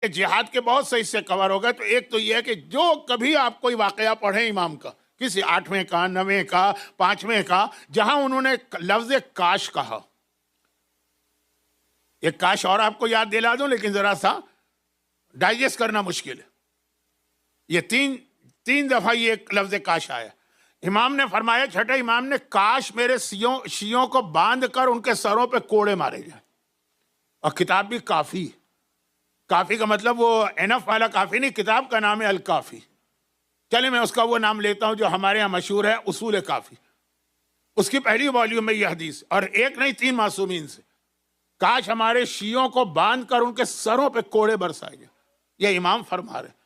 جہاد کے بہت سے حصے کور ہو گئے، تو ایک تو یہ ہے کہ جو کبھی آپ کوئی واقعہ پڑھیں امام کا، کسی 8ویں کا، 9ویں کا، 5ویں کا، جہاں انہوں نے لفظ کاش کہا، ایک کاش اور آپ کو یاد دلا دوں لیکن ذرا سا ڈائجسٹ کرنا مشکل ہے. یہ تین دفعہ یہ ایک لفظ کاش آیا. امام نے فرمایا، چھٹا امام نے، کاش میرے شیعوں کو باندھ کر ان کے سروں پہ کوڑے مارے جائیں. اور کتاب بھی کافی، کافی کا مطلب وہ انف والا کافی نہیں، کتاب کا نام ہے الکافی. چلے میں اس کا وہ نام لیتا ہوں جو ہمارے ہاں مشہور ہے، اصول کافی. اس کی پہلی والیوم میں یہ حدیث، اور ایک نہیں 3 معصومین سے، کاش ہمارے شیعوں کو باندھ کر ان کے سروں پہ کوڑے برسائے جائیں. یہ امام فرما رہے،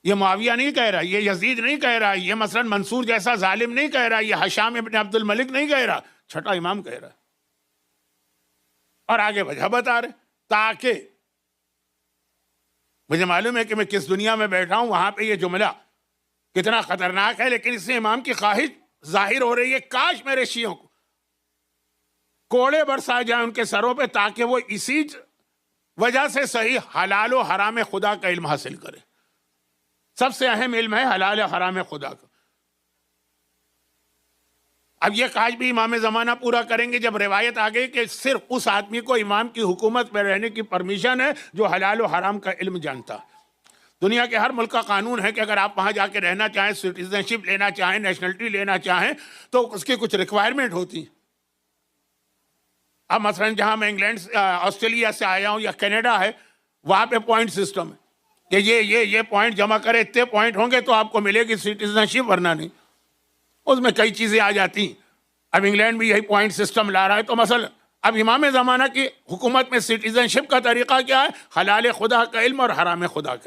یہ معاویہ نہیں کہہ رہا، یہ یزید نہیں کہہ رہا، یہ مثلا منصور جیسا ظالم نہیں کہہ رہا، یہ حشام ابن عبد الملک نہیں کہہ رہا، چھٹا امام کہہ رہا. اور آگے وجہ بتا رہے، تاکہ مجھے معلوم ہے کہ میں کس دنیا میں بیٹھا ہوں، وہاں پہ یہ جملہ کتنا خطرناک ہے، لیکن اس سے امام کی خواہش ظاہر ہو رہی ہے، کاش میرے شیعوں کو کوڑے برسائے جائیں ان کے سروں پہ، تاکہ وہ اسی وجہ سے صحیح حلال و حرام خدا کا علم حاصل کرے. سب سے اہم علم ہے حلال و حرام خدا کا. اب یہ کاش بھی امام زمانہ پورا کریں گے جب روایت آ گئی کہ صرف اس آدمی کو امام کی حکومت میں رہنے کی پرمیشن ہے جو حلال و حرام کا علم جانتا ہے. دنیا کے ہر ملک کا قانون ہے کہ اگر آپ وہاں جا کے رہنا چاہیں، سٹیزن شپ لینا چاہیں، نیشنلٹی لینا چاہیں، تو اس کی کچھ ریکوائرمنٹ ہوتی ہیں. اب مثلا جہاں میں انگلینڈ آسٹریلیا سے آیا ہوں یا کینیڈا ہے، وہاں پہ پوائنٹ سسٹم ہے کہ یہ پوائنٹ جمع کرے، اتنے پوائنٹ ہوں گے تو آپ کو ملے گی سٹیزن شپ، ورنہ نہیں. اس میں کئی چیزیں آ جاتی ہیں. اب انگلینڈ بھی یہی پوائنٹ سسٹم لا رہا ہے. تو مثلا اب امام زمانہ کی حکومت میں سٹیزن شپ کا طریقہ کیا ہے؟ حلال خدا کا علم اور حرام خدا کا علم.